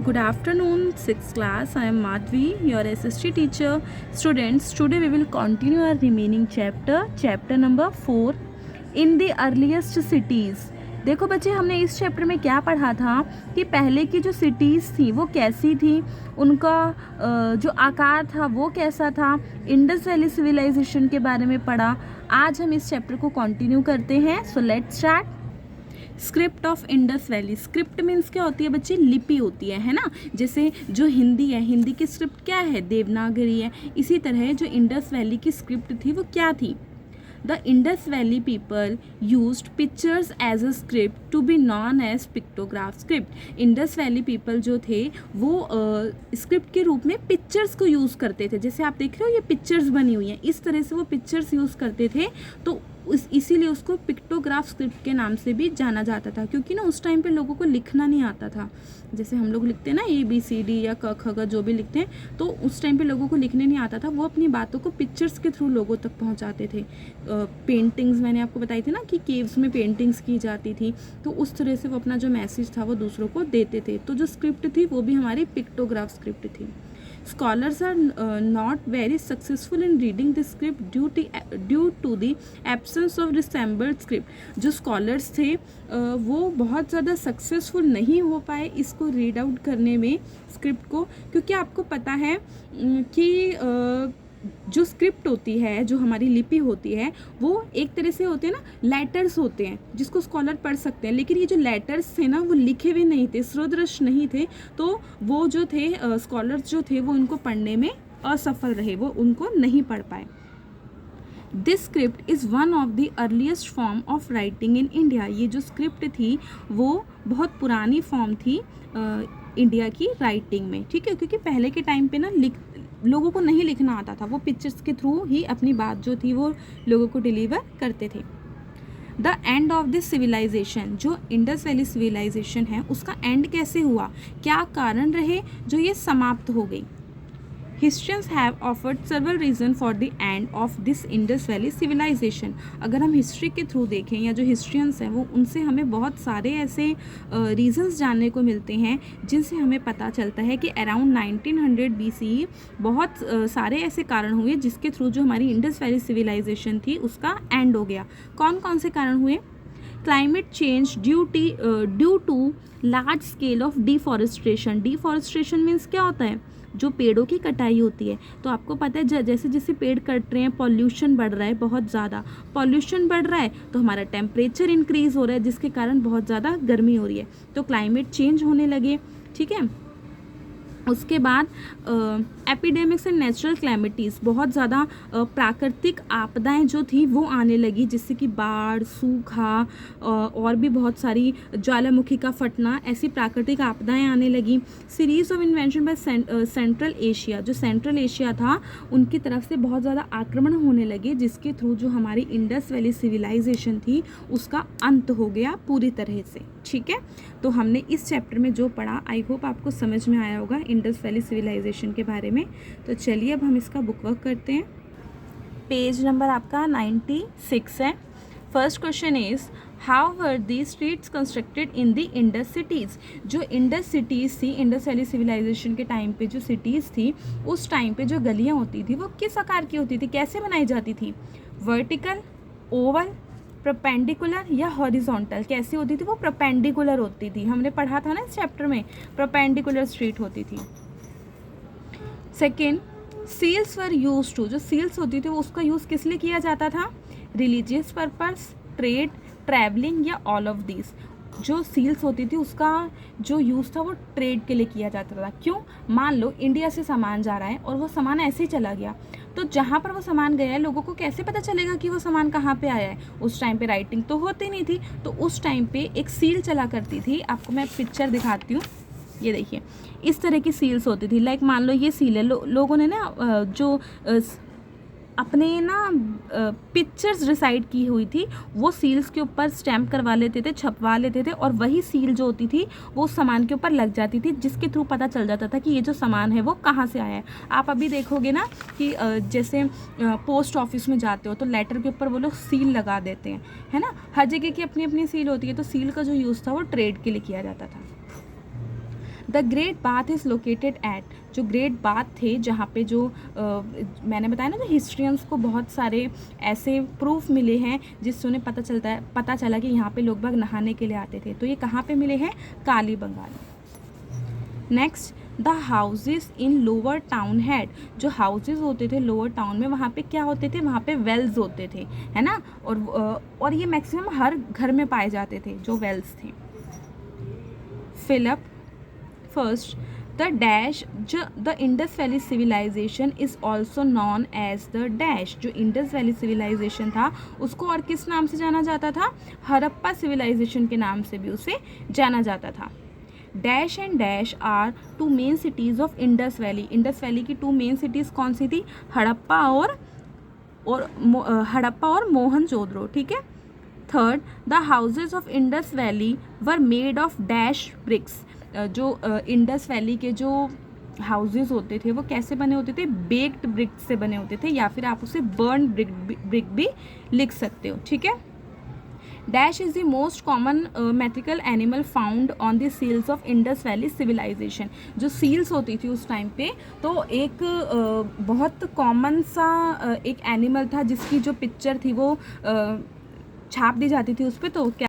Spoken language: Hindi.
Good afternoon, 6th class. I am Madhvi, your SST teacher. Students, today we will continue our remaining chapter number 4 in the earliest cities. देखो बच्चे, हमने इस चैप्टर में क्या पढ़ा था कि पहले की जो सिटीज़ थी वो कैसी थी, उनका जो आकार था वो कैसा था, इंडस वैली सिविलाइजेशन के बारे में पढ़ा. आज हम इस चैप्टर को कंटिन्यू करते हैं. So let's start. Script of Indus valley. Script means क्या होती है बच्चे? लिपि होती है ना. जैसे जो हिंदी है, हिंदी की स्क्रिप्ट क्या है? देवनागरी है. इसी तरह जो इंडस वैली की स्क्रिप्ट थी वो क्या थी? The Indus valley people used pictures as a script to be known as pictograph script. Indus valley people जो थे वो स्क्रिप्ट के रूप में पिक्चर्स को यूज़ करते थे. जैसे आप देख रहे हो ये पिक्चर्स बनी हुई हैं, इस तरह से वो पिक्चर्स यूज़ करते थे. तो इसीलिए उसको पिक्टोग्राफ स्क्रिप्ट के नाम से भी जाना जाता था, क्योंकि ना उस टाइम पे लोगों को लिखना नहीं आता था. जैसे हम लोग लिखते हैं ना ABCD या क ख ग जो भी लिखते हैं, तो उस टाइम पे लोगों को लिखने नहीं आता था. वो अपनी बातों को पिक्चर्स के थ्रू लोगों तक पहुंचाते थे. पेंटिंग्स मैंने आपको बताई थी ना कि केव्स में पेंटिंग्स की जाती थी, तो उस तरह से वो अपना जो मैसेज था वो दूसरों को देते थे. तो जो स्क्रिप्ट थी वो भी हमारी पिक्टोग्राफ स्क्रिप्ट थी. Scholars are not very successful in reading the script due to the absence of resembled script. जो scholars थे वो बहुत ज़्यादा सक्सेसफुल नहीं हो पाए इसको रीड आउट करने में, स्क्रिप्ट को, क्योंकि आपको पता है कि जो स्क्रिप्ट होती है, जो हमारी लिपि होती है, वो एक तरह से होते हैं ना, लेटर्स होते हैं जिसको स्कॉलर पढ़ सकते हैं. लेकिन ये जो लेटर्स थे ना वो लिखे हुए नहीं थे, श्रोदृश नहीं थे. तो वो जो थे स्कॉलर्स जो थे वो उनको पढ़ने में असफल रहे, वो उनको नहीं पढ़ पाए. This script is one of the earliest form of writing in India. ये जो स्क्रिप्ट थी वो बहुत पुरानी फॉर्म थी इंडिया की राइटिंग में. ठीक है, क्योंकि पहले के टाइम पे ना लोगों को नहीं लिखना आता था, वो पिक्चर्स के थ्रू ही अपनी बात जो थी वो लोगों को डिलीवर करते थे. The end of this civilisation, जो इंडस वैली सिविलाइजेशन है उसका एंड कैसे हुआ, क्या कारण रहे जो ये समाप्त हो गई. Historians have offered several reasons for the end of this Indus Valley civilization. अगर हम हिस्ट्री के थ्रू देखें या जो हिस्ट्रियंस हैं वो उनसे हमें बहुत सारे ऐसे रीजंस जानने को मिलते हैं जिनसे हमें पता चलता है कि अराउंड 1900 BCE बहुत सारे ऐसे कारण हुए जिसके थ्रू जो हमारी इंडस वैली सिविलाइजेशन थी उसका एंड हो गया. कौन कौन से कारण हुए? Climate change due to large scale of deforestation. Deforestation means क्या होता है? जो पेड़ों की कटाई होती है. तो आपको पता है जैसे जैसे पेड़ कट रहे हैं पॉल्यूशन बढ़ रहा है, बहुत ज़्यादा पॉल्यूशन बढ़ रहा है तो हमारा टेम्परेचर इंक्रीज़ हो रहा है जिसके कारण बहुत ज़्यादा गर्मी हो रही है. तो क्लाइमेट चेंज होने लगे. ठीक है, उसके बाद एपिडेमिक्स एंड नेचुरल क्लैमिटीज़, बहुत ज़्यादा प्राकृतिक आपदाएं जो थी वो आने लगी, जिससे कि बाढ़, सूखा और भी बहुत सारी ज्वालामुखी का फटना, ऐसी प्राकृतिक आपदाएं आने लगी. Series of invention by central Asia, जो सेंट्रल एशिया था उनकी तरफ से बहुत ज़्यादा आक्रमण होने लगे जिसके थ्रू जो हमारी इंडस वैली सिविलाइजेशन थी उसका अंत हो गया पूरी तरह से. ठीक है, तो हमने इस चैप्टर में जो पढ़ा आई होप आपको समझ में आया होगा इंडस वैली सिविलाइजेशन के बारे में. तो चलिए अब हम इसका बुक वर्क करते हैं. पेज नंबर आपका 96 है. First question is how were the streets constructed in the Indus cities. जो इंडस सिटीज़ थी, इंडस वैली सिविलाइजेशन के टाइम पे जो सिटीज़ थी उस टाइम पे जो गलियाँ होती थी वो किस आकार की होती थी, कैसे बनाई जाती थी? वर्टिकल, ओवल, परपेंडिकुलर या हॉरिजॉन्टल. कैसी होती थी? वो परपेंडिकुलर होती थी. हमने पढ़ा था ना इस चैप्टर में, परपेंडिकुलर स्ट्रीट होती थी. Second, seals were use to. जो सील्स होती थी वो उसका यूज़ किस लिए किया जाता था? रिलीजियस पर्पस, ट्रेड, ट्रैवलिंग या ऑल ऑफ दिस. जो सील्स होती थी उसका जो यूज़ था वो ट्रेड के लिए किया जाता था. क्यों? मान लो इंडिया से सामान जा रहा है और वो सामान ऐसे ही चला गया, तो जहाँ पर वो सामान गया है लोगों को कैसे पता चलेगा कि वो सामान कहाँ पे आया है? उस टाइम पे राइटिंग तो होती नहीं थी, तो उस टाइम पे एक सील चला करती थी. आपको मैं पिक्चर दिखाती हूँ, ये देखिए इस तरह की सील्स होती थी. लाइक मान लो ये सील है, लोगों ने ना जो अपने ना पिक्चर्स डिसाइड की हुई थी वो सील्स के ऊपर स्टैम्प करवा लेते थे, छपवा लेते थे, और वही सील जो होती थी वो सामान के ऊपर लग जाती थी जिसके थ्रू पता चल जाता था कि ये जो सामान है वो कहाँ से आया है. आप अभी देखोगे ना कि जैसे पोस्ट ऑफिस में जाते हो तो लेटर के ऊपर वो लोग सील लगा देते हैं, है ना. हर जगह की अपनी अपनी सील होती है. तो सील का जो यूज़ था वो ट्रेड के लिए किया जाता था. The great bath is located at, जो ग्रेट बाथ थे जहाँ पे जो मैंने बताया ना, जो हिस्ट्रियंस को बहुत सारे ऐसे प्रूफ मिले हैं जिससे उन्हें पता चला कि यहाँ पे लोग बाग नहाने के लिए आते थे, तो ये कहाँ पे मिले हैं, Kalibangan. Next, the houses in lower town had, जो हाउसेस होते थे लोअर टाउन में, वहाँ पे क्या होते थे, वहाँ पे वेल्स होते थे, है ना, और ये मैक्सिमम हर घर में पाए जाते थे जो वेल्स थे। फिलअप फर्स्ट, द डैश, जो the Indus valley civilisation is also known as the dash, जो इंडस वैली सिविलाइजेशन था उसको और किस नाम से जाना जाता था, हड़प्पा सिविलाइजेशन के नाम से भी उसे जाना जाता था। Dash and dash are two main cities of Indus valley, Indus valley की टू मेन सिटीज़ कौन सी थी, हड़प्पा और मोहनजोदड़ो, ठीक है। Third, the houses of Indus valley were made of dash bricks, जो इंडस वैली के जो हाउसेज होते थे वो कैसे बने होते थे, बेक्ड ब्रिक से बने होते थे, या फिर आप उसे बर्न ब्रिक भी लिख सकते हो, ठीक है। Dash is the most common mythical animal found on the seals of Indus valley civilisation, जो सील्स होती थी उस टाइम पे, तो एक बहुत कॉमन सा एक एनिमल था जिसकी जो पिक्चर थी वो छाप दी जाती थी उस पर, तो क्या